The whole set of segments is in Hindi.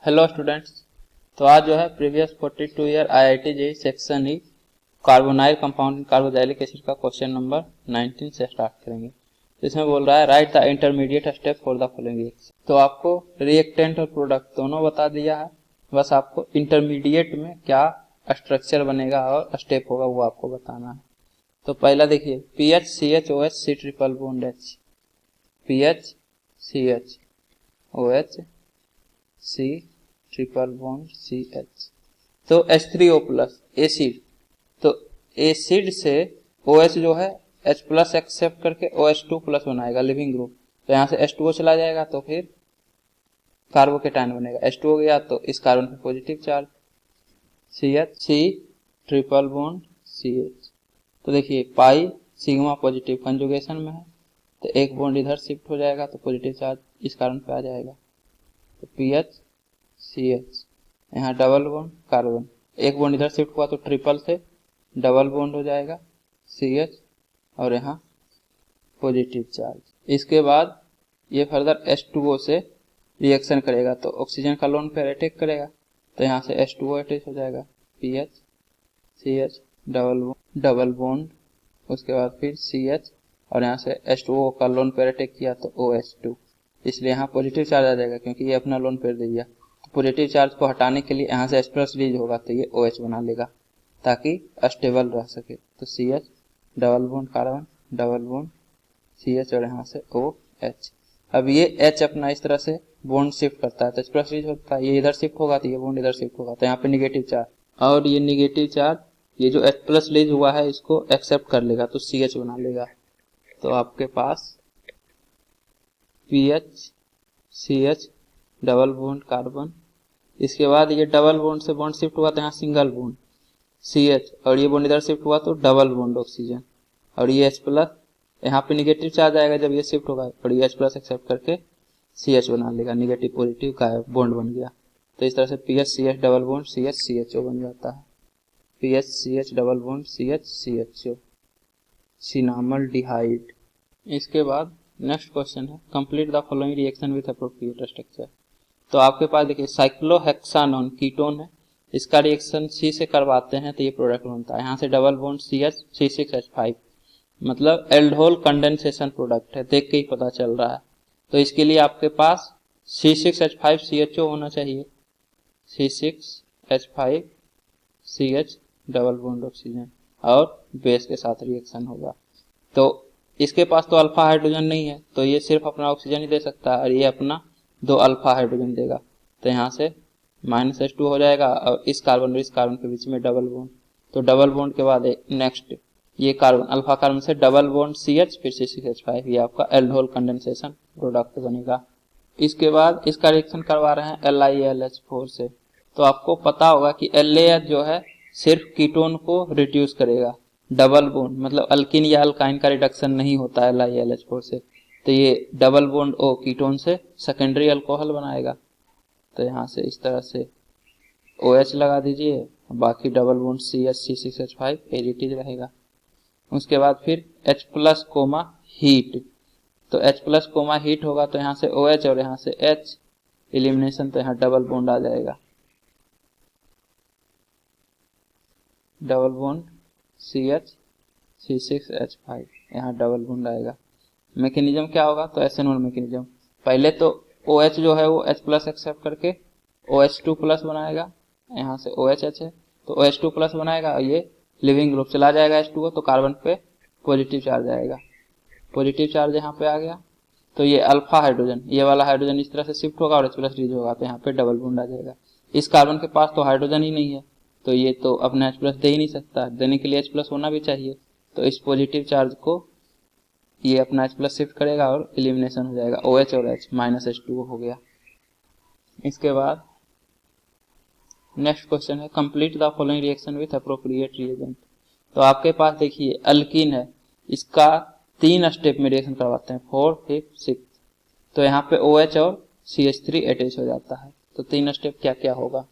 Hello students. तो आज जो है previous 42 year IIT JEE section E carbonyl compound carboxylic acid का क्वेश्चन नंबर 19 से स्टार्ट करेंगे। तो इसमें बोल रहा है right the intermediate step for the following. तो आपको रिएक्टेंट और प्रोडक्ट दोनों बता दिया है, बस आपको इंटरमीडिएट में क्या स्ट्रक्चर बनेगा और स्टेप होगा वो आपको बताना है। तो पहला देखिए PHCHOH C triple bond H, PHCHOH C triple bond CH। तो H3O प्लस एसिड, तो एसिड से OH जो है H प्लस एक्सेप्ट करके OH2 प्लस बनाएगा लिविंग ग्रुप। तो यहाँ से H2O चला जाएगा तो फिर कार्बोकेटायन बनेगा। H2 हो गया तो इस कार्बन पे positive charge CH C triple bond CH। तो देखिए पाई सिग्मा पॉजिटिव कंजुगेशन में है तो एक बॉन्ड इधर शिफ्ट हो जाएगा तो पॉजिटिव चार्ज इस कार्बन पे आ जाएगा। तो PH CH, यहाँ डबल बॉन्ड कार्बन, एक बॉन्ड इधर शिफ्ट हुआ तो ट्रिपल से डबल बॉन्ड हो जाएगा CH और यहाँ पॉजिटिव चार्ज। इसके बाद ये फर्दर H2O से रिएक्शन करेगा तो ऑक्सीजन का लोन पेयर अटैक करेगा तो यहाँ से H2O अटैच हो जाएगा PH CH डबल बॉन्ड, उसके बाद फिर CH और यहाँ से H2O का लोन पेयर अटैक किया तो OH2, इसलिए यहाँ पॉजिटिव चार्ज आ जाएगा क्योंकि ये अपना लोन पेयर दे दिया। तो पॉजिटिव चार्ज को हटाने के लिए यहाँ से H प्लस रिलीज होगा तो ये OH बना लेगा ताकि स्टेबल रह सके। तो CH double bond carbon double bond CH और यहाँ से OH। अब ये H अपना इस तरह से बॉन्ड शिफ्ट करता है तो H प्लस रिलीज होता है, ये इधर शिफ्ट होगा तो ये बॉन्ड इधर शिफ्ट होगा तो यहाँ पे निगेटिव चार्ज, और ये निगेटिव चार्ज ये जो H प्लस रिलीज हुआ है इसको एक्सेप्ट कर लेगा तो CH बना लेगा। तो आपके पास PH CH double bond carbon, इसके बाद ये डबल बॉन्ड से बॉन्ड शिफ्ट हुआ तो यहाँ सिंगल बॉन्ड CH और ये बॉन्ड इधर शिफ्ट हुआ तो डबल बॉन्ड ऑक्सीजन, और ये H प्लस यहाँ पे निगेटिव चार्ज आएगा जब ये शिफ्ट होगा और ये H प्लस एक्सेप्ट करके CH बना लेगा, निगेटिव पॉजिटिव का बॉन्ड बन गया। तो इस तरह से PH CH double bond CH CHO बन जाता है। PH CH double bond CH CHO सिनामल डिहाइड। इसके बाद नेक्स्ट क्वेश्चन है complete the following reaction with appropriate structure. तो आपके पास देखिए साइक्लोहेक्सानोन कीटोन है, इसका रिएक्शन C से करवाते हैं तो ये प्रोडक्ट बनता है। यहाँ से डबल बॉन्ड CH C6H5, मतलब एल्डोल कंडेंसेशन प्रोडक्ट है, देख के ही पता चल रहा है। तो इसके लिए आपके पास C6H5 CHO होना चाहिए, C6H5 CH double bond oxygen और बेस के साथ रिएक्शन होगा। तो इसके पास तो अल्फा हाइड्रोजन नहीं है तो ये सिर्फ अपना ऑक्सीजन ही दे सकता है और ये अपना 2 अल्फा हाइड्रोजन देगा तो यहाँ से -H2 हो जाएगा और इस कार्बन और इस कार्बन के बीच में डबल बॉन्ड। तो डबल बॉन्ड के बाद नेक्स्ट ये कार्बन अल्फा कार्बन से डबल बॉन्ड CH फिर C6H5, ये आपका एल्डोल कंडेंसेशन प्रोडक्ट बनेगा। इसके बाद इसका रिएक्शन करवा रहे हैं LiAlH4 से। तो आपको पता होगा कि LAH जो है सिर्फ कीटोन को रिड्यूस करेगा, डबल बॉन्ड मतलब अल्किन या अल्काइन का रिडक्शन नहीं होता है LiAlH4 से। तो ये डबल बॉन्ड O कीटोन से सेकेंडरी अल्कोहल बनाएगा तो यहाँ से इस तरह से OH लगा दीजिए, बाकी double bond CH C6H5 additive रहेगा। उसके बाद फिर H प्लस कोमा हीट, तो H प्लस कोमा हीट होगा तो यहाँ से OH और यहाँ से H एलिमिनेशन, तो यहाँ डबल बॉन्ड आ जाएगा, डबल बॉन्ड CH C6H5, यहाँ डबल बॉन्ड आएगा। मैकेनिज्म क्या होगा तो एसेनोल मैकेनिज्म, पहले तो OH जो है वो H प्लस एक्सेप्ट करके OH2 प्लस बनाएगा, यहाँ से OHH है तो OH2 प्लस बनाएगा और ये लिविंग ग्रुप चला जाएगा H2O तो कार्बन पे पॉजिटिव चार्ज आएगा, पॉजिटिव चार्ज यहाँ पे आ गया तो ये अल्फा हाइड्रोजन, ये वाला हाइड्रोजन इस तरह से शिफ्ट होगा और H प्लस रिलीज होगा तो यहाँ पे डबल बॉन्ड आ जाएगा। इस कार्बन के पास तो हाइड्रोजन ही नहीं है तो ये तो अपना H प्लस दे ही नहीं सकता, देने के लिए H प्लस होना भी चाहिए तो इस पॉजिटिव चार्ज को ये अपना H प्लस शिफ्ट करेगा और एलिमिनेशन हो जाएगा, OH और H -H2O हो गया। इसके बाद नेक्स्ट क्वेश्चन है complete the following reaction with appropriate reagent. तो आपके पास देखिए अल्कीन है, इसका 3 स्टेप में रिएक्शन करवाते हैं 4, 5, 6। तो यहाँ पे OH और CH3 अटैच हो जाता है। तो 3 स्टेप क्या क्या होगा,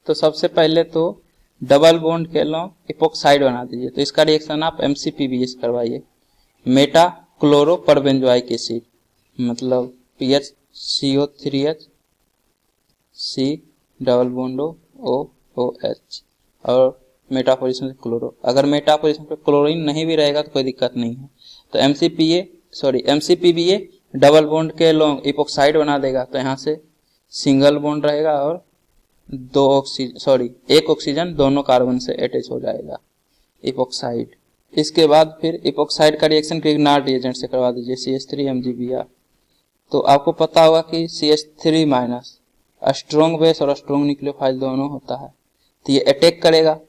तो सबसे पहले तो डबल बॉन्ड के लो इपोक्साइड बना दीजिए, तो इसका रिएक्शन आप MCPBS करवाइए, मेटा क्लोरो परबेंजोइक एसिड, मतलब PHCO3H C double bond O O H और मेटा पोजीशन से क्लोरो। अगर मेटा पोजीशन पे क्लोरीन नहीं भी रहेगा तो कोई दिक्कत नहीं है। तो MCPBA डबल बॉन्ड के लॉन्ग इपोक्साइड बना देगा, तो यहाँ से सिंगल बॉन्ड रहेगा और एक ऑक्सीजन दोनों कार्बन से अटैच हो जाएगा, इपोक्साइड। इसके बाद फिर इपोक्साइड का रिएक्शन ग्रिग्नार्ड रिएजेंट से करवा दीजिए, CH3MgBr। तो आपको पता होगा कि CH3- स्ट्रॉन्ग बेस और स्ट्रॉन्ग न्यूक्लियोफाइल दोनों होता है, तो ये अटैक करेगा।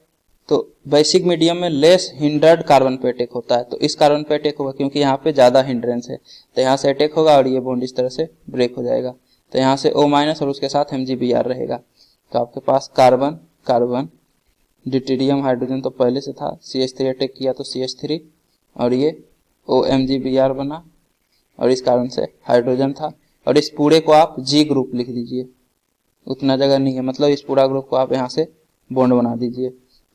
तो बेसिक मीडियम में लेस हिंडर्ड कार्बन पे अटैक होता है, तो इस कार्बन पे अटैक होगा क्योंकि यहाँ पे ज्यादा हिंड्रेंस है, तो यहाँ से अटैक होगा और ये बॉन्ड इस तरह से ब्रेक हो जाएगा। तो यहाँ से O- और उसके साथ MgBr रहेगा। तो आपके पास कार्बन कार्बन ड्यूटेरियम हाइड्रोजन तो पहले से था, CH3 अटैक किया तो CH3 और ये OMgBr बना और इस कारण से हाइड्रोजन था। और इस पूरे को आप G ग्रुप लिख दीजिए, उतना जगह नहीं है, मतलब इस पूरा ग्रुप को आप यहाँ से बॉन्ड बना दीजिए।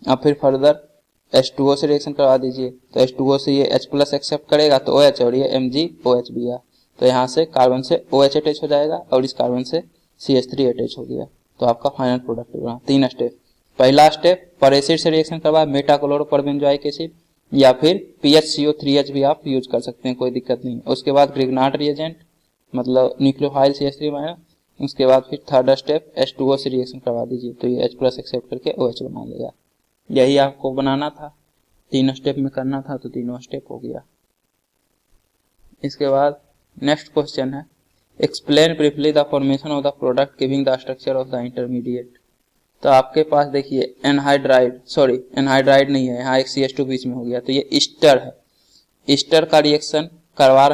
अब फिर फर्दर H2O से रिएक्शन करवा दीजिए, तो H2O से ये H+ एक्सेप्ट करेगा तो OH और ये MgOH तो यहाँ से कार्बन से OH अटैच हो जाएगा और इस कार्बन से CH3 अटैच हो गया। तो आपका फाइनल प्रोडक्ट बना। 3 स्टेप। पहला स्टेप पर एसिड से रिएक्शन करवा मेटाक्लोरोपरबेंजोइक एसिड या फिर PHCO3H भी आप यूज कर सकते हैं, कोई दिक्कत नहीं। उसके बाद ग्रिग्नार्ड रिएजेंट मतलब न्यूक्लियोफाइल CH3-। उसके बाद फिर थर्ड स्टेप H2O से रिएक्शन करवा दीजिए, तो ये H+ एक्सेप्ट करके OH बना लेगा। यही आपको बनाना था, 3 स्टेप में करना था, तो तीनों स्टेप हो गया। इसके बाद नेक्स्ट क्वेश्चन है, explain briefly the formation of the product giving the structure of the intermediate. तो आपके पास देखिए एनहाइड्राइड नहीं है, यहाँ एक CH2 बीच में हो गया, तो ये ईस्टर है। ईस्टर का रिएक्शन करवा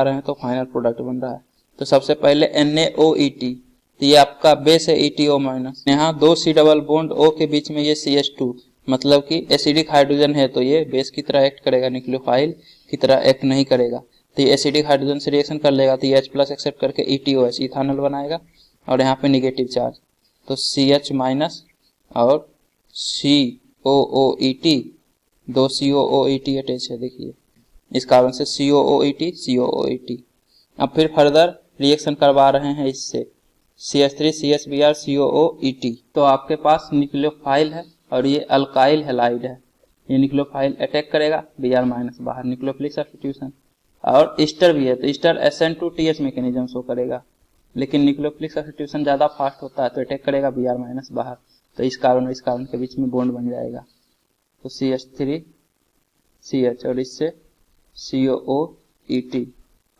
रहे हैं तो फाइनल प्रोडक्ट बन रहा है। तो सबसे पहले NaOET, तो ये आपका बेस है ETO-। यहाँ 2 C डबल बॉन्ड O के बीच में ये CH2 मतलब कि एसिडिक हाइड्रोजन है, तो ये बेस की तरह एक्ट करेगा, न्यूक्लियोफाइल की तरह एक्ट नहीं करेगा। तो ये एसिडिक हाइड्रोजन से रिएक्शन कर लेगा, तो ये H+ एक्सेप्ट करके ETOH इथानॉल बनाएगा और यहाँ पे निगेटिव चार्ज, तो CH- और COOET 2 COOET अटैच है, देखिए इस कारण से COOET। अब फिर फर्दर रिएक्शन करवा रहे हैं इससे CH3 CHBr COOET। तो आपके पास न्यूक्लियोफाइल है और ये अल्काइल हैलाइड है, ये न्यूक्लियोफाइल अटैक करेगा, Br- बाहर न्यूक्लियोफिलिक सब्स्टिट्यूशन। और ईस्टर भी है, तो ईस्टर SN2TH मैकेनिज्म शो करेगा, लेकिन न्यूक्लियोफिलिक सब्स्टिट्यूशन ज्यादा फास्ट होता है तो अटैक करेगा Br- बाहर, तो इस कारण के बीच में बॉन्ड बन जाएगा। तो CH3 CH और इससे COOET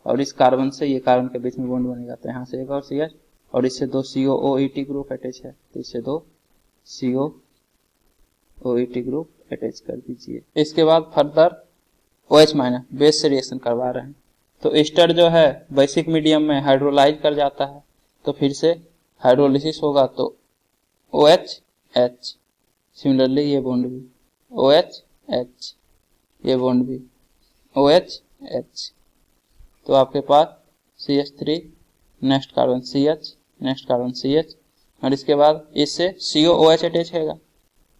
और इस कार्बन से ये कार्बन के बीच में बॉन्ड बनेगा, तो यहाँ से एक और CH और इससे 2 COOET ग्रुप अटैच है, तो इससे 2 COOET ग्रुप अटैच कर दीजिए। इसके बाद फर्दर OH- बेस से रिएक्शन करवा रहे हैं, तो ईस्टर जो है बेसिक मीडियम में हाइड्रोलाइज कर जाता है, तो फिर से हाइड्रोलिसिस होगा, तो OHH। सिमिलरली ये बॉन्ड भी OHH, ये बॉन्ड भी OHH। तो आपके पास CH3 next carbon CH next carbon CH और इसके बाद इससे COOH अटैच रहेगा,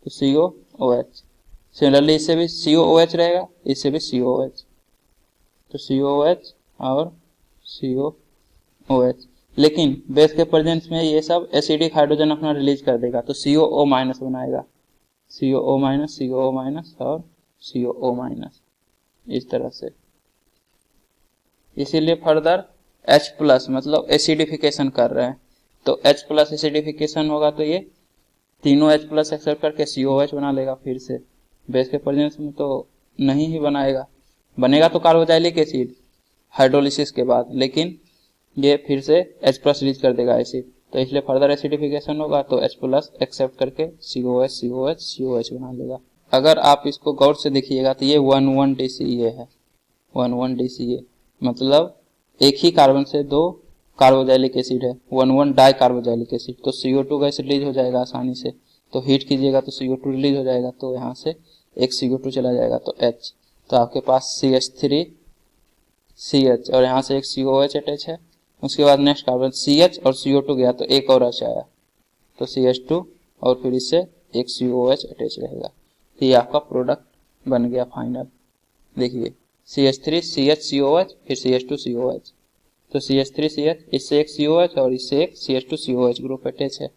तो COOH। सिमिलरली इससे भी COOH रहेगा, इससे भी COOH, तो COOH और COOH। लेकिन बेस के प्रेजेंस में ये सब एसिडिक हाइड्रोजन अपना रिलीज कर देगा, तो COO- बनाएगा, COO- और COO- इस तरह से। इसीलिए फर्दर H+ मतलब एसिडिफिकेशन कर रहे हैं, तो H+ एसिडिफिकेशन होगा तो ये तीनों H+ एक्सेप्ट करके COOH बना लेगा। फिर से बेस के प्रेजेंस में तो नहीं ही बनाएगा, बनेगा तो कार्बोजाइलिक एसिड हाइड्रोलिसिस के बाद, लेकिन ये फिर से H+ रिलीज कर देगा एसिड, तो इसलिए फर्दर एसिडिफिकेशन होगा तो H+ एक्सेप्ट करके COH बना लेगा। अगर आप इसको गौर से देखिएगा तो ये 1,1-DCA है, 1,1-DCA मतलब एक ही कार्बन से 2 कार्बोजाइलिक एसिड है, 1,1-डाई कार्बोजाइलिक एसिड, तो CO2 गैस रिलीज हो जाएगा आसानी से, तो हीट कीजिएगा तो CO2 रिलीज हो जाएगा, तो यहाँ से एक CO2 चला जाएगा, तो H। तो आपके पास CH3 CH और यहाँ से एक COOH अटैच है। उसके बाद नेक्स्ट कार्बन CH और CO2 गया तो एक और H आया, तो CH2 और फिर इससे एक COOH अटैच रहेगा। तो ये आपका प्रोडक्ट बन गया फाइनल। देखिए CH3 CH COH फिर CH2 COH, तो CH3 CH इससे एक COH और इससे एक CH2 COH ग्रुप अटैच है,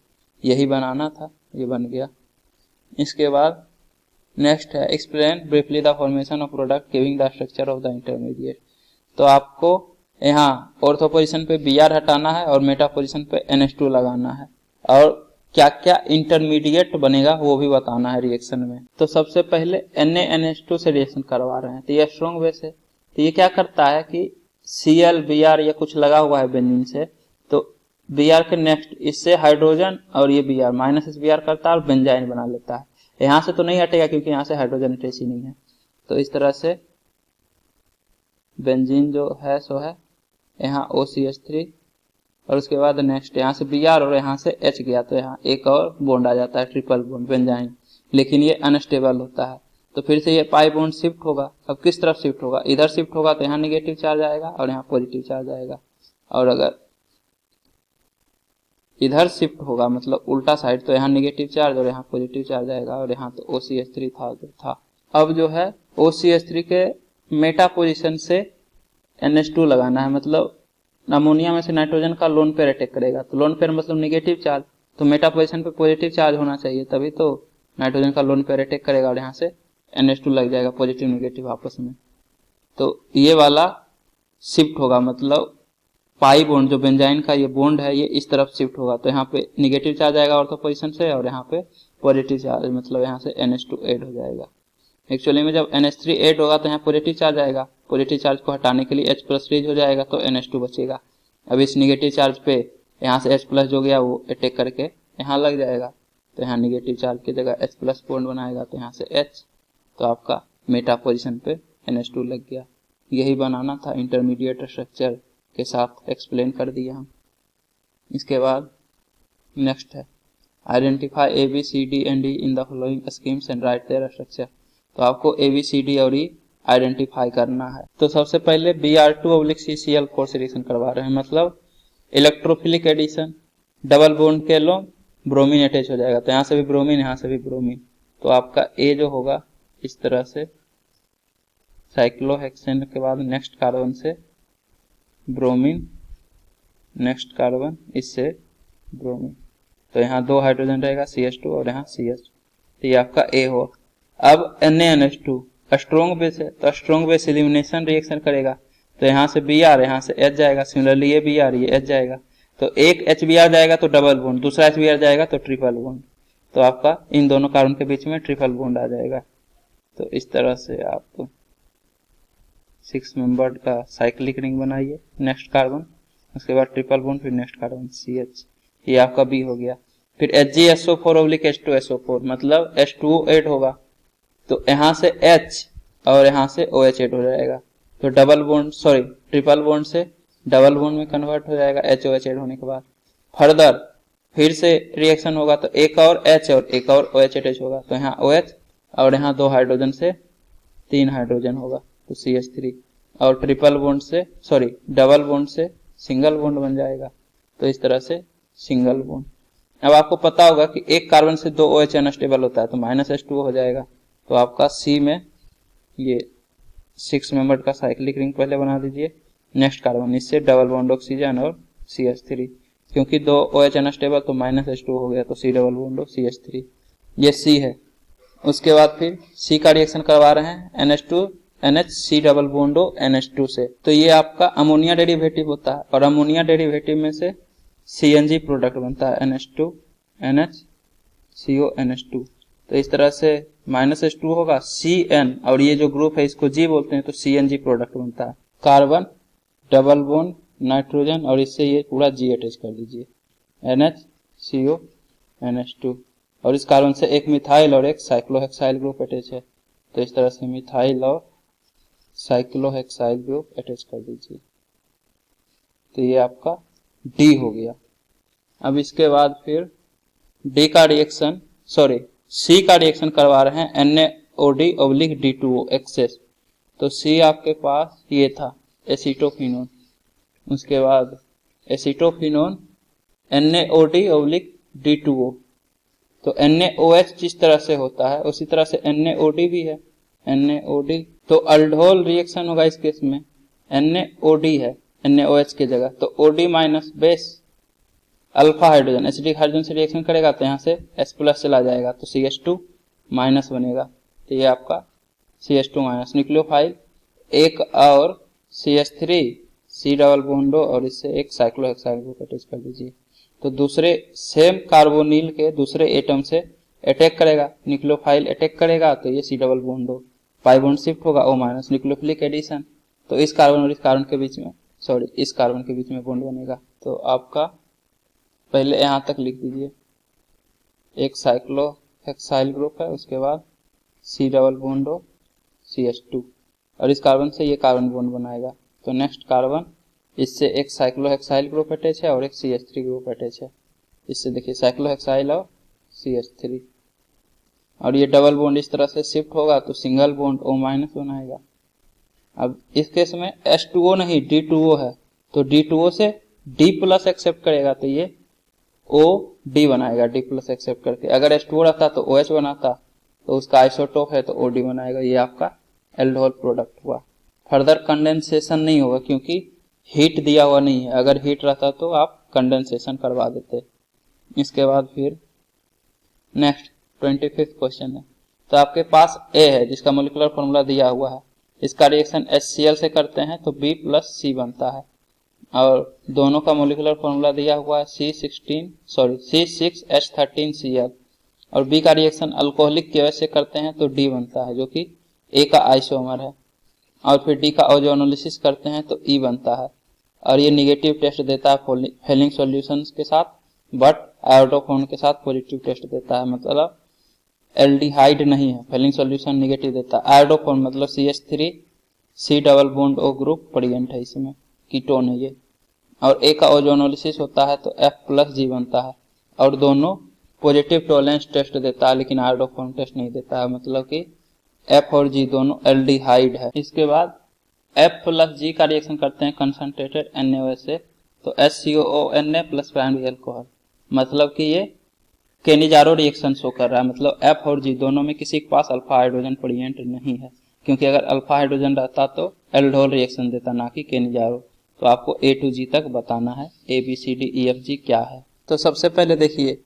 यही बनाना था, ये बन गया। इसके बाद नेक्स्ट है explain briefly the formation of product giving the structure of the intermediate. तो आपको यहाँ ऑर्थो पोजीशन पे Br हटाना है और मेटा पोजीशन पे NH2 लगाना है, और क्या क्या इंटरमीडिएट बनेगा वो भी बताना है रिएक्शन में। तो सबसे पहले NaNH2 से रिएक्शन करवा रहे हैं, तो ये स्ट्रॉन्ग बेस है, तो ये क्या करता है कि Cl Br या कुछ लगा हुआ है बेंजीन से, तो Br के नेक्स्ट इससे हाइड्रोजन और ये Br माइनस Br करता है और बेंजाइन बना लेता है। यहाँ से तो नहीं हटेगा क्योंकि यहाँ से हाइड्रोजन अटैच ही नहीं है, तो इस तरह से बेंजीन जो है सो है यहाँ OCH3, और उसके बाद नेक्स्ट यहाँ से Br और यहाँ से H गया, तो यहाँ एक और बॉन्ड आ जाता है, ट्रिपल बॉन्ड बेंजाइन, लेकिन ये अनस्टेबल होता है। तो फिर से ये पाई बॉन्ड शिफ्ट होगा। अब किस तरफ शिफ्ट होगा, इधर शिफ्ट होगा तो यहाँ नेगेटिव चार्ज आएगा और यहाँ पॉजिटिव चार्ज आएगा, और अगर इधर शिफ्ट होगा मतलब उल्टा साइड तो यहाँ नेगेटिव चार्ज और यहाँ पॉजिटिव चार्ज आएगा, और यहाँ तो OCH3 था। अब जो है OCH3 के मेटा पोजीशन से NH2 लगाना है, मतलब अमोनिया में से नाइट्रोजन का लोन पेयर अटैक करेगा, तो लोन पेयर मतलब नेगेटिव चार्ज, तो मेटा पोजीशन पे पॉजिटिव चार्ज होना चाहिए, तभी तो नाइट्रोजन का लोन पेयर अटैक करेगा और यहाँ से NH2 लग जाएगा पॉजिटिव नेगेटिव आपस में। तो ये वाला शिफ्ट होगा, मतलब पाई बॉन्ड जो बेंजाइन का ये बॉन्ड है ये इस तरफ शिफ्ट होगा, तो यहाँ पे नेगेटिव चार्ज आएगा ऑर्थो पोजीशन से, और यहाँ पे पॉजिटिव चार्ज मतलब यहाँ से NH2 ऐड हो जाएगा। एक्चुअली में जब NH3 ऐड होगा तो यहाँ पॉजिटिव चार्ज आएगा, पॉजिटिव चार्ज को हटाने के लिए H+ रिलीज हो जाएगा तो NH2 बचेगा। अब इस नेगेटिव चार्ज पे यहाँ से H+ जो गया वो अटैक करके यहाँ लग जाएगा, तो यहाँ नेगेटिव चार्ज की जगह H+ बॉन्ड बनाएगा, तो यहाँ से H, तो आपका मेटा पोजीशन पे NH2 लग गया। यही बनाना था, इंटरमीडिएट स्ट्रक्चर के साथ एक्सप्लेन कर दिया हम। इसके बाद नेक्स्ट है identify ABCD and E in the following schemes and right there structure. तो आपको ABCD और E आइडेंटिफाई करना है। तो सबसे पहले Br2/CCl4 से रिएक्शन करवा रहे हैं, मतलब इलेक्ट्रोफिलिक एडिशन, डबल बॉन्ड के लो ब्रोमीन अटैच हो जाएगा, तो यहाँ से भी ब्रोमीन यहाँ से भी ब्रोमीन, तो आपका A जो होगा इस तरह से साइक्लोहेक्सेन के बाद नेक्स्ट कार्बन से ब्रोमीन, नेक्स्ट कार्बन इससे ब्रोमीन, तो यहाँ 2 हाइड्रोजन रहेगा CH2 और यहाँ CH, तो ये आपका A हो। अब NaNH2 स्ट्रॉन्ग बेस है, तो स्ट्रॉन्ग बेस एलिमिनेशन रिएक्शन करेगा, तो यहाँ से Br यहाँ से H जाएगा, सिमिलरली ये Br ये H जाएगा, तो एक HBr जाएगा तो डबल बॉन्ड, दूसरा HBr जाएगा तो ट्रिपल बॉन्ड, तो आपका इन दोनों कार्बन के बीच में ट्रिपल बॉन्ड आ जाएगा। तो इस तरह से आप 6 मेंबर्ड का साइक्लिक रिंग बनाइए, नेक्स्ट कार्बन, उसके बाद ट्रिपल बॉन्ड, फिर नेक्स्ट कार्बन CH, ये आपका B हो गया। फिर HgSO4/H2SO4 मतलब H2O ऐड होगा, तो यहाँ से H और यहाँ से OH ऐड हो जाएगा, तो double bond sorry triple bond से डबल बॉन्ड में कन्वर्ट हो जाएगा HOH ऐड होने के बाद। फर्दर फिर से रिएक्शन होगा तो एक और H और एक और OH अटैच होगा, तो यहाँ OH और यहाँ 2 हाइड्रोजन से 3 हाइड्रोजन होगा, तो CH3, और ट्रिपल बॉन्ड से सॉरी डबल बॉन्ड से सिंगल बॉन्ड बन जाएगा, तो इस तरह से सिंगल बॉन्ड। अब आपको पता होगा कि एक कार्बन से 2 OH अनस्टेबल होता है, तो -H2O हो जाएगा, तो आपका C में ये 6 मेंबर का साइक्लिक रिंग पहले बना दीजिए, नेक्स्ट कार्बन इससे डबल बॉन्ड ऑक्सीजन और CH3, क्योंकि 2 OH अनस्टेबल तो -H2O हो गया, तो C डबल बॉन्ड CH3, ये C है। उसके बाद फिर C का रिएक्शन करवा रहे हैं NH2 NH C double bond NH2 से, तो ये आपका अमोनिया डेरिवेटिव होता है, और अमोनिया डेरिवेटिव में से CNG प्रोडक्ट बनता है NH2 NH CO NH2, तो इस तरह से -H2 होगा CN, और ये जो ग्रुप है इसको G बोलते हैं, तो CNG प्रोडक्ट बनता है, कार्बन डबल बॉन्ड नाइट्रोजन और इससे ये पूरा G अटैच कर दीजिए, NH CO NH2, और इस कार्बन से एक मिथाइल और एक साइक्लोहेक्साइल ग्रुप अटैच है, तो इस तरह से मिथाइल और साइक्लोहेक्साइल ग्रुप अटैच कर दीजिए, तो ये आपका D हो गया। अब इसके बाद फिर D का रिएक्शन सॉरी C का रिएक्शन करवा रहे हैं NaOD/D2O एक्सेस, तो C आपके पास ये था एसीटोफिनोन, उसके बाद एसीटोफिनोन NaOD/D2O, तो NaOH जिस तरह से होता है उसी तरह से NaOD भी है, NaOD, तो अल्डोल रिएक्शन होगा इस केस में, NaOD है NaOH की जगह, तो OD minus base alpha hydrogen acidic hydrogen से रिएक्शन करेगा तो यहाँ से H प्लस चला जाएगा तो CH2 माइनस बनेगा। तो ये आपका CH2 माइनस न्यूक्लियोफाइल एक और CH3 C डबल बॉन्डो और इससे एक साइक्लोहेक्साइल ग्रुप अटैच कर दीजिए। तो दूसरे सेम कार्बोनिल के दूसरे एटम से अटैक करेगा, न्यूक्लियोफाइल अटैक करेगा तो ये C double बॉन्डो pi bond shift होगा O माइनस न्यूक्लियोफिलिक एडिशन। तो इस कार्बन और इस कार्बन के बीच में इस कार्बन के बीच में बॉन्ड बनेगा। तो आपका पहले यहाँ तक लिख दीजिए, एक साइक्लोहेक्साइल ग्रुप है, उसके बाद C डबल बॉन्डो CH2 और इस कार्बन से ये कार्बन बॉन्ड बनाएगा। तो नेक्स्ट कार्बन इससे एक साइक्लोहेक्साइल ग्रुप अटैच है और एक CH3 ग्रुप अटैच है। इससे देखिए साइक्लोहेक्साइल और CH3 और ये डबल बॉन्ड इस तरह से शिफ्ट होगा तो सिंगल बॉन्ड O माइनस बनाएगा। अब इस केस में H2O नहीं D2O है तो D2O से D प्लस एक्सेप्ट करेगा तो ये OD बनाएगा D प्लस एक्सेप्ट करके। अगर H2O रहता तो OH बनाता, तो उसका आइसोटोप है तो OD बनाएगा। ये आपका एल्डोहल प्रोडक्ट हुआ। फर्दर कंडेंसेशन नहीं होगा क्योंकि हीट दिया हुआ नहीं है, अगर हीट रहता तो आप कंडेंसेशन करवा देते। इसके बाद फिर नेक्स्ट 25th क्वेश्चन है। तो आपके पास A है जिसका मोलिकुलर फॉर्मूला दिया हुआ है, इसका रिएक्शन HCl से करते हैं तो B प्लस C बनता है और दोनों का मोलिकुलर फॉर्मूला दिया हुआ है C6H13Cl और B का रिएक्शन अल्कोहलिक की वजह से करते हैं तो D बनता है जो कि A का आइसोमर है और फिर D का ओजोनोलिसिस करते हैं तो E बनता है और ये निगेटिव टेस्ट देता है फेलिंग सॉल्यूशंस के साथ, बट आयोडोफोन के साथ पॉजिटिव टेस्ट देता है, मतलब एल्डिहाइड नहीं है, फेलिंग सॉल्यूशन निगेटिव देता है। आयोडोफोन मतलब CH3 C double bond O group present है, इसमें कीटोन है ये। और A का ओजोनोलिसिस होता है तो F प्लस G बनता है और दोनों पॉजिटिव टोलेंस टेस्ट देता है लेकिन आयोडोफोन टेस्ट नहीं देता है, मतलब कि F और G दोनों एल्डिहाइड है। इसके बाद F प्लस G का रिएक्शन करते हैं कंसंट्रेटेड NaOH से तो HCOONA प्लस प्राइमरी अल्कोहल, मतलब कि ये केनिजारो रिएक्शन शो कर रहा है, मतलब F और G दोनों में किसी के पास अल्फा हाइड्रोजन प्रेजेंट नहीं है, क्योंकि अगर अल्फा हाइड्रोजन रहता तो एल्डोहल रिएक्शन देता ना कि केनिजारो। तो आपको A to G तक बताना है ABCDEFG क्या है। तो सबसे पहले देखिए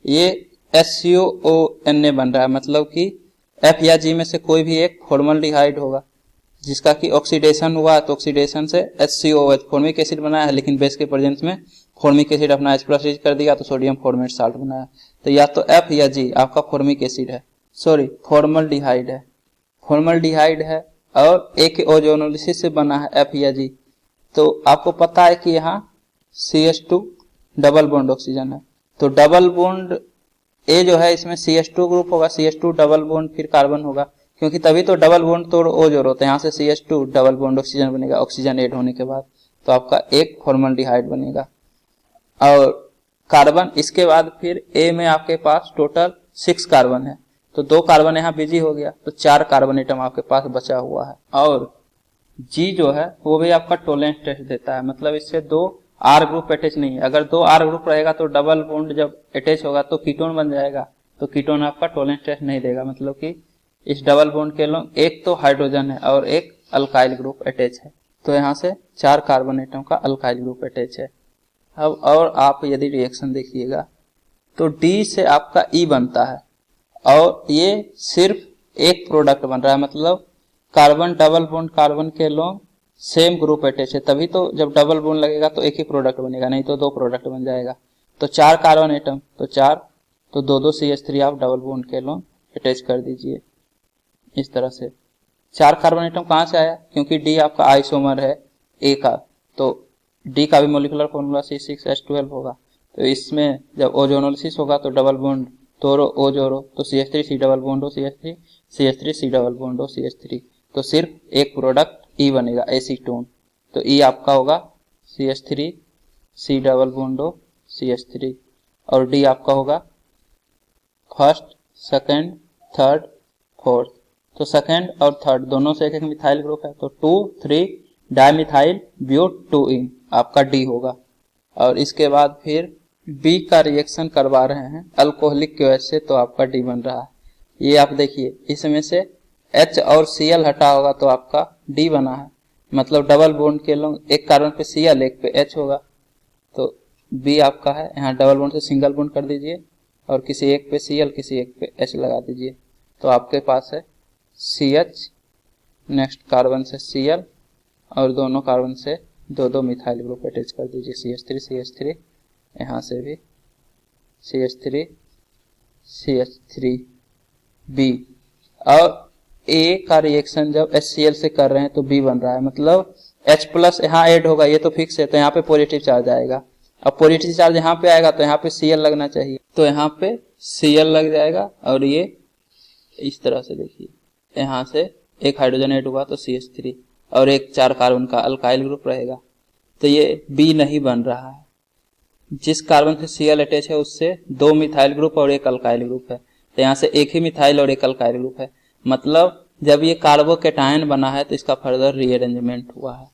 ये HCOONA बन रहा है, मतलब कि F या G में से कोई भी एक फॉर्मल्डिहाइड होगा जिसका कि ऑक्सीडेशन हुआ तो ऑक्सीडेशन से HCOOH फॉर्मिक एसिड बनाया है, लेकिन बेस के प्रेजेंस में फॉर्मिक एसिड अपना H प्लस कर दिया तो सोडियम फॉर्मेट साल्ट बनाया। तो या तो F या G आपका फॉर्मिक एसिड है, फॉर्मल्डिहाइड है, और A के ओजोनोलिसिस से बना है F या G। तो आपको पता है कि यहाँ CH2 डबल बॉन्ड ऑक्सीजन है, तो डबल बॉन्ड A जो है इसमें CH2 ग्रुप होगा, CH2 डबल बॉन्ड फिर कार्बन होगा, क्योंकि तभी तो डबल बॉन्ड तो O जोड़ होता है, यहाँ से CH2 डबल बॉन्ड ऑक्सीजन बनेगा ऑक्सीजन ऐड होने के बाद, तो आपका एक फॉर्मल्डिहाइड बनेगा। और कार्बन इसके बाद फिर A में आपके पास टोटल 6 कार्बन है, तो 2 कार्बन यहाँ बिजी हो गया तो 4 कार्बन एटम आपके पास बचा हुआ है। और G जो है वो भी आपका टोलेंस टेस्ट देता है, मतलब इससे 2 R ग्रुप अटैच नहीं है। अगर 2 R ग्रुप रहेगा तो डबल बॉन्ड जब अटैच होगा तो कीटोन बन जाएगा, तो कीटोन आपका टोलेंस टेस्ट नहीं देगा, मतलब कि इस डबल बॉन्ड के लोग एक तो हाइड्रोजन है और एक अल्काइल ग्रुप अटैच है, तो यहाँ से 4 कार्बन एटम का अल्काइल ग्रुप अटैच है। अब और आप यदि रिएक्शन देखिएगा तो D से आपका E बनता है और ये सिर्फ एक प्रोडक्ट बन रहा है, मतलब कार्बन डबल बॉन्ड कार्बन के लोग सेम ग्रुप अटैच है, तभी तो जब डबल बॉन्ड लगेगा तो एक ही प्रोडक्ट बनेगा, नहीं तो 2 प्रोडक्ट बन जाएगा। तो 4 कार्बन एटम तो 4 तो 2 CH3 आप डबल बॉन्ड के लोग अटैच कर दीजिए इस तरह से। 4 कार्बन एटम कहाँ से आया, क्योंकि D आपका आइसोमर है A का, तो D का भी मोलिकुलर फॉर्मूला C6H12 होगा, तो इसमें जब ओजोनोलिसिस होगा तो डबल बॉन्ड तोड़ो O जोड़ो तो CH3 C डबल बॉन्ड हो CH3 C डबल बॉन्ड हो CH3, तो सिर्फ एक प्रोडक्ट E बनेगा एसीटोन, तो E आपका होगा CH3 C डबल बॉन्ड हो CH3 और D आपका होगा फर्स्ट सेकंड थर्ड फोर्थ, तो सेकंड और थर्ड दोनों से एक मिथाइल ग्रुप है, तो 2,3 डाइमिथाइल ब्यूटोइन आपका D होगा। और इसके बाद फिर B का रिएक्शन करवा रहे हैं अल्कोहलिक की वजह से, तो आपका D बन रहा है। ये आप देखिए इसमें से H और Cl हटा होगा तो आपका D बना है, मतलब डबल बॉन्ड के लोग एक कार्बन पे Cl एक पे H होगा, तो बी आपका है, यहाँ डबल बॉन्ड से सिंगल बॉन्ड कर दीजिए और किसी एक पे Cl किसी एक पे H लगा दीजिए। तो आपके पास है CH, नेक्स्ट कार्बन से Cl और दोनों कार्बन से दो दो मिथाइल ग्रुप अटैच कर दीजिए, CH3 यहाँ से भी CH3 B। और A का रिएक्शन जब HCl से कर रहे हैं तो B बन रहा है, मतलब H प्लस यहाँ ऐड होगा, ये तो फिक्स है, तो यहाँ पे पॉजिटिव चार्ज आएगा। अब पॉजिटिव चार्ज यहाँ पे आएगा तो यहाँ पे Cl लगना चाहिए, तो यहाँ पे Cl लग जाएगा और ये इस तरह से देखिए, यहाँ से एक हाइड्रोजन ऐड हुआ तो CH3 और एक 4 कार्बन का अल्काइल ग्रुप रहेगा, तो ये B नहीं बन रहा है। जिस कार्बन से Cl अटैच है उससे 2 मिथाइल ग्रुप और एक अल्काइल ग्रुप है, तो यहाँ से एक ही मिथाइल और एक अल्काइल ग्रुप है, मतलब जब ये कार्बोकेटायन बना है तो इसका फर्दर रीअरेंजमेंट हुआ है,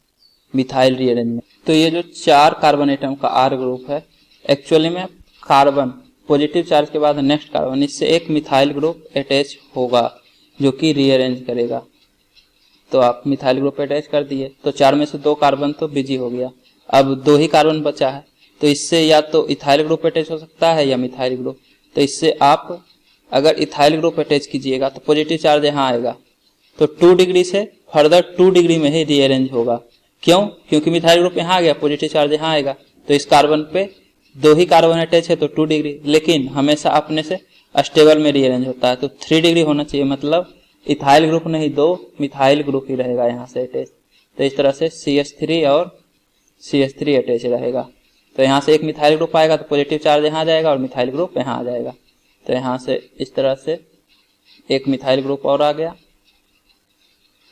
मिथाइल रीअरेंजमेंट। तो ये जो 4 कार्बन एटम का R ग्रुप है, एक्चुअली में कार्बन पॉजिटिव चार्ज के बाद नेक्स्ट कार्बन, इससे एक मिथाइल ग्रुप अटैच होगा जो कि रीअरेंज करेगा। तो आप मिथाइल ग्रुप अटैच कर दिए तो 4 में से 2 कार्बन तो बिजी हो गया, अब 2 ही कार्बन बचा है, तो इससे या तो इथाइल ग्रुप अटैच हो सकता है या मिथाइल ग्रुप। तो इससे आप अगर इथाइल ग्रुप अटैच कीजिएगा तो पॉजिटिव चार्ज यहाँ आएगा, तो 2 डिग्री से फर्दर 2 डिग्री में ही रीअरेंज होगा। क्यों? क्योंकि मिथाइल ग्रुप यहाँ आ गया, पॉजिटिव चार्ज यहाँ आएगा, तो इस कार्बन पे 2 ही कार्बन अटैच है तो 2 डिग्री, लेकिन हमेशा अपने से स्टेबल में रीअरेंज होता है, तो 3 डिग्री होना चाहिए, मतलब इथाइल ग्रुप नहीं 2 मिथाइल ग्रुप ही रहेगा यहाँ से अटैच। तो इस तरह से CH3 और CH3 अटैच रहेगा, तो यहाँ से एक मिथाइल ग्रुप आएगा तो पॉजिटिव चार्ज यहाँ जाएगा और मिथाइल ग्रुप यहाँ आ जाएगा। तो यहाँ से इस तरह से एक मिथाइल ग्रुप और आ गया,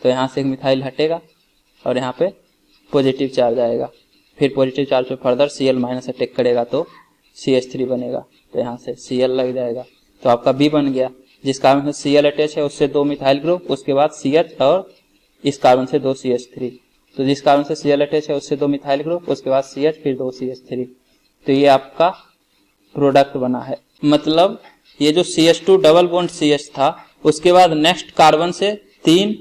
तो यहाँ से एक मिथाइल हटेगा और यहाँ पे पॉजिटिव चार्ज आएगा, फिर पॉजिटिव चार्ज पे फर्दर Cl माइनस अटैक करेगा तो CH3 बनेगा, तो यहाँ से Cl लग जाएगा, तो आपका B बन गया। जिस कार्बन से Cl अटैच है उससे 2 मिथाइल ग्रुप, उसके बाद CH और इस कार्बन से 2 CH3, तो जिस कार्बन से Cl अटैच है उससे 2 मिथाइल ग्रुप, उसके बाद CH फिर 2 CH3, तो ये आपका प्रोडक्ट बना है। मतलब ये जो CH2 डबल बॉन्ड CH था उसके बाद नेक्स्ट कार्बन से 3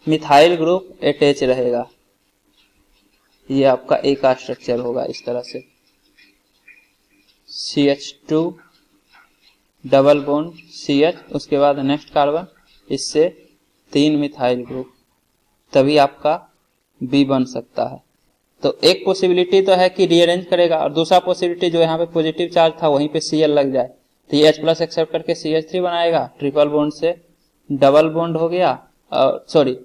मिथाइल ग्रुप अटैच रहेगा, ये आपका A का स्ट्रक्चर होगा इस तरह से, CH2 डबल बॉन्ड CH, उसके बाद नेक्स्ट कार्बन, इससे 3 मिथाइल ग्रुप, तभी आपका B बन सकता है। तो एक पॉसिबिलिटी तो है कि रीअरेंज करेगा, और दूसरा पॉसिबिलिटी जो यहाँ पे पॉजिटिव चार्ज था वहीं पे Cl लग जाए, तो ये H प्लस एक्सेप्ट करके CH3 बनाएगा, ट्रिपल बॉन्ड से डबल बॉन्ड हो गया, सॉरी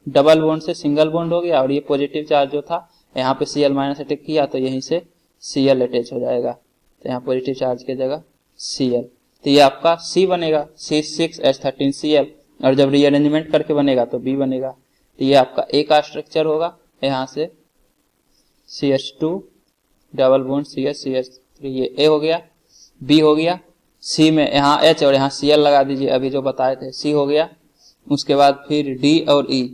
डबल बॉन्ड से सिंगल बॉन्ड हो गया, और ये पॉजिटिव चार्ज जो था यहाँ पे Cl माइनस अटैक किया तो यहीं से Cl अटैच हो जाएगा, तो यहाँ पॉजिटिव चार्ज की जगह Cl, तो ये आपका C बनेगा, C6H13Cl, और जब रीअरेंजमेंट करके बनेगा तो B बनेगा। तो ये आपका A का स्ट्रक्चर होगा, यहाँ से CH2 डबल बॉन्ड CH3, ये A हो गया, B हो गया, C में यहाँ H और यहाँ Cl लगा दीजिए, अभी जो बताए थे, C हो गया, उसके बाद फिर D और E,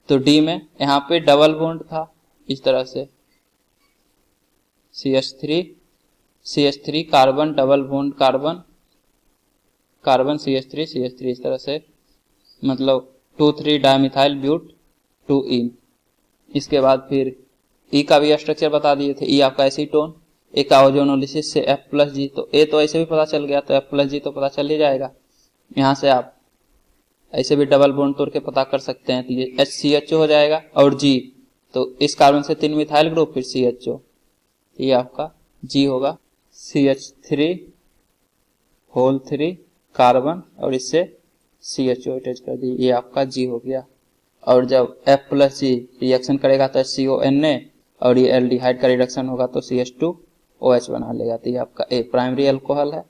तो D में यहाँ पे डबल बॉन्ड था इस तरह से, CH3 carbon double bond carbon CH3 इस तरह से, मतलब 2,3 डायमिथाइल ब्यूट 2ene। इसके बाद फिर E का भी स्ट्रक्चर बता दिए थे, E आपका एसीटोन, A का ओजोनोलिसिस से F+G, तो A तो ऐसे भी पता चल गया तो F+G तो पता चल ही जाएगा। यहाँ से आप ऐसे भी डबल बॉन्ड तोड़ के पता कर सकते हैं, तो ये HCHO हो जाएगा, और G, तो इस कार्बन से 3 मिथाइल ग्रुप फिर CHO, ये आपका G होगा, CH3 होल 3 कार्बन और इससे CHO अटैच कर दी, ये आपका G हो गया। और जब F+G रिएक्शन करेगा तो HCONA, और ये एल्डिहाइड का रिडक्शन होगा तो CH2OH बना लेगा, तो ये आपका A प्राइमरी अल्कोहल है,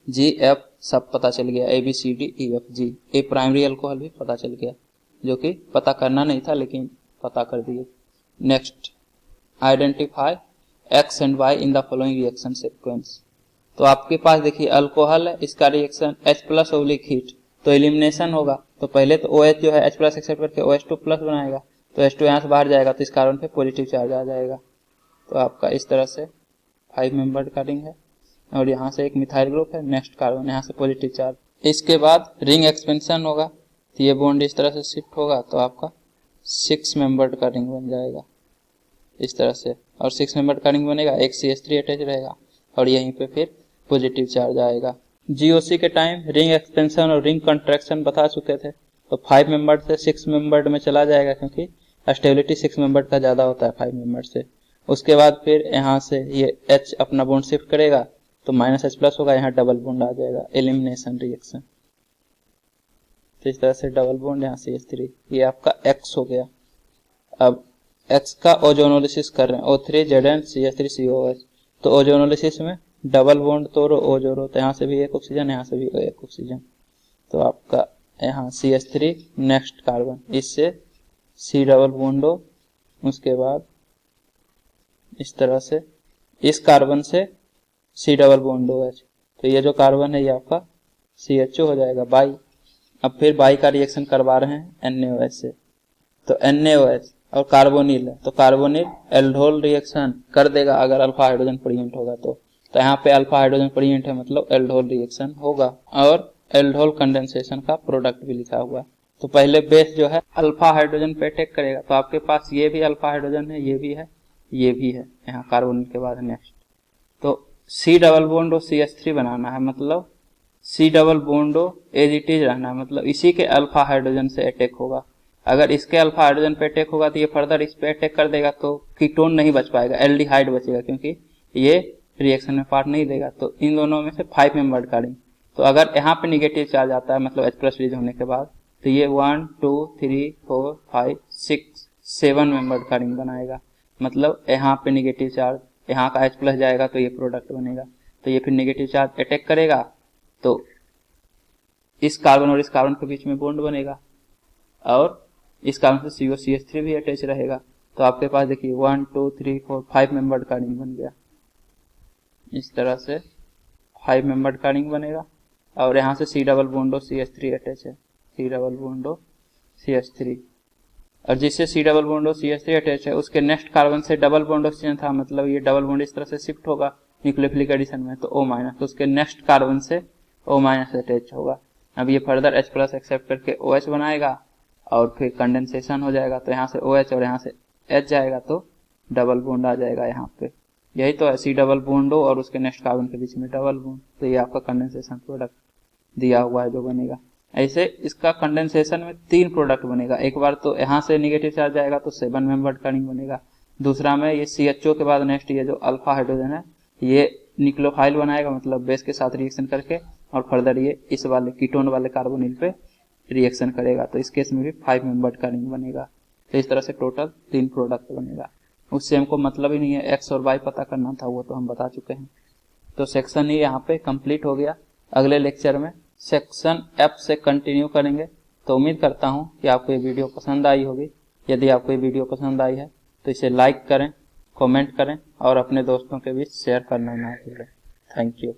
G F सब पता चल गया, ABCDEFG, A प्राइमरी अल्कोहल भी पता चल गया, जो कि पता करना नहीं था लेकिन पता कर दिए। Next, identify X and Y in the following reaction sequence. तो आपके पास देखिए अल्कोहल है, इसका रिएक्शन H+ हीट, तो एलिमिनेशन होगा, तो पहले तो OH जो है H+ एक्सेप्ट करके OH2+ बनाएगा, तो H2 यहाँ से बाहर जाएगा तो इस कार्बन पे पॉजिटिव चार्ज आ जाएगा, तो आपका इस तरह से 5 मेंबर्ड का रिंग है, और यहाँ से एक मिथाइल ग्रुप है, नेक्स्ट कार्बन यहाँ से पॉजिटिव चार्ज। इसके बाद रिंग एक्सपेंशन होगा, तो ये बॉन्ड इस तरह से शिफ्ट होगा, तो आपका 6 मेंबर्ड का रिंग बन जाएगा इस तरह से। और 6 मेंबर का रिंग बनेगा, एक CH3 अटैच रहेगा और यहीं पे फिर पॉजिटिव चार्ज आएगा। GOC के टाइम रिंग एक्सपेंशन और रिंग कंट्रैक्शन बता चुके थे, तो 5 मेंबर से 6 मेंबर में चला जाएगा क्योंकि स्टेबिलिटी 6 मेंबर का ज़्यादा होता है 5 मेंबर से। उसके बाद फिर यहाँ से ये H अपना बॉन्ड शिफ्ट करेगा तो -H+ होगा, यहाँ डबल बॉन्ड आ जाएगा, एलिमिनेशन रिएक्शन। तो इस तरह से डबल बॉन्ड, यहाँ CH3, ये आपका X हो गया। अब X का ओजोनोलिसिस कर रहे हैं, O3Zn CH3COOH। तो ओजोनोलिसिस में डबल बॉन्ड तोड़ो, O जोड़ो, तो यहाँ से भी एक ऑक्सीजन, यहाँ से भी एक ऑक्सीजन, तो आपका यहाँ CH3 नेक्स्ट कार्बन, इससे C डबल बॉन्ड हो, उसके बाद इस तरह से इस कार्बन से C डबल बॉन्ड OH, तो ये जो कार्बन है ये आपका CHO हो जाएगा बाई। अब फिर बाई का रिएक्शन करवा रहे हैं NaOH से, तो NaOH और कार्बोनिल है, तो कार्बोनिल एल्डोल रिएक्शन कर देगा अगर अल्फा हाइड्रोजन प्रेजेंट होगा तो यहाँ पे अल्फा हाइड्रोजन प्रेजेंट है मतलब एल्डोल रिएक्शन होगा। और एल्डोल कंडेंसेशन का प्रोडक्ट भी लिखा हुआ है। तो पहले बेस जो है अल्फा हाइड्रोजन पे अटैक करेगा, तो आपके पास ये भी अल्फा हाइड्रोजन है, ये भी है, ये भी है, यहाँ कार्बोनिल के बाद नेक्स्ट। तो C डबल बॉन्ड और CH3 बनाना है, मतलब C double bond as it is रहना है, मतलब इसी के अल्फा हाइड्रोजन से अटैक होगा। अगर इसके अल्फा हाइड्रोजन पे अटैक होगा तो ये फर्दर इस पे अटैक कर देगा, तो कीटोन नहीं बच पाएगा, एल्डिहाइड बचेगा, क्योंकि ये रिएक्शन में पार्ट नहीं देगा। तो इन दोनों में से 5 मेंबर्ड का रिंग, तो अगर यहाँ पे निगेटिव चार्ज आता है मतलब H+ रिलीज होने के बाद, तो ये 1 2 3 4 5 6 7 मेंबर्ड का रिंग बनाएगा। मतलब यहाँ पे निगेटिव चार्ज, यहाँ का H+ जाएगा तो ये प्रोडक्ट बनेगा, तो ये फिर निगेटिव चार्ज अटैक करेगा तो इस कार्बन और इस कार्बन के बीच में बॉन्ड बनेगा और इस कार्बन से COCH3 भी अटैच रहेगा। तो आपके पास देखिए 1 2 3 4 5 मेंबर्ड का रिंग बन गया। इस तरह से 5 मेंबर्ड का रिंग बनेगा और यहाँ से C double bond CH3 attach है, C डबल बॉन्ड CH3, और जिससे C double bond CH3 attach है उसके नेक्स्ट कार्बन से डबल बॉन्ड ऑक्सीजन था, मतलब ये डबल बॉन्ड इस तरह से शिफ्ट होगा न्यूक्लियोफिलिक एडिशन में, तो O-, तो उसके नेक्स्ट कार्बन से O- अटैच होगा। अब ये फर्दर H+ एक्सेप्ट करके OH बनाएगा और फिर कंडेंसेशन हो जाएगा, तो यहाँ से OH और यहाँ से H जाएगा तो डबल बॉन्ड आ जाएगा यहाँ पे। यही तो है, C डबल बॉन्ड और उसके नेक्स्ट कार्बन के बीच में डबल बॉन्ड, तो ये आपका कंडेंसेशन प्रोडक्ट दिया हुआ है जो बनेगा। ऐसे इसका कंडेंसेशन में 3 प्रोडक्ट बनेगा। एक बार तो यहाँ से निगेटिव चार्ज जाएगा तो 7 मेंबर्ड का रिंग बनेगा। दूसरा में ये CHO के बाद नेक्स्ट ये जो अल्फा हाइड्रोजन है ये न्यूक्लियोफाइल बनाएगा, मतलब बेस के साथ रिएक्शन करके, और फर्दर ये इस वाले कीटोन वाले कार्बोनिल पे रिएक्शन करेगा, तो इस केस में भी 5 मेंबर्ड का रिंग बनेगा। तो इस तरह से टोटल 3 प्रोडक्ट बनेगा। उससे हमको मतलब ही नहीं है, एक्स और वाई पता करना था, वो तो हम बता चुके हैं। तो सेक्शन ही यहाँ पे कंप्लीट हो गया। अगले लेक्चर में सेक्शन F से कंटिन्यू करेंगे। तो उम्मीद करता हूँ कि आपको ये वीडियो पसंद आई होगी। यदि आपको ये वीडियो पसंद आई है तो इसे लाइक करें, कमेंट करें और अपने दोस्तों के बीच शेयर करना ना भूलें। Thank you.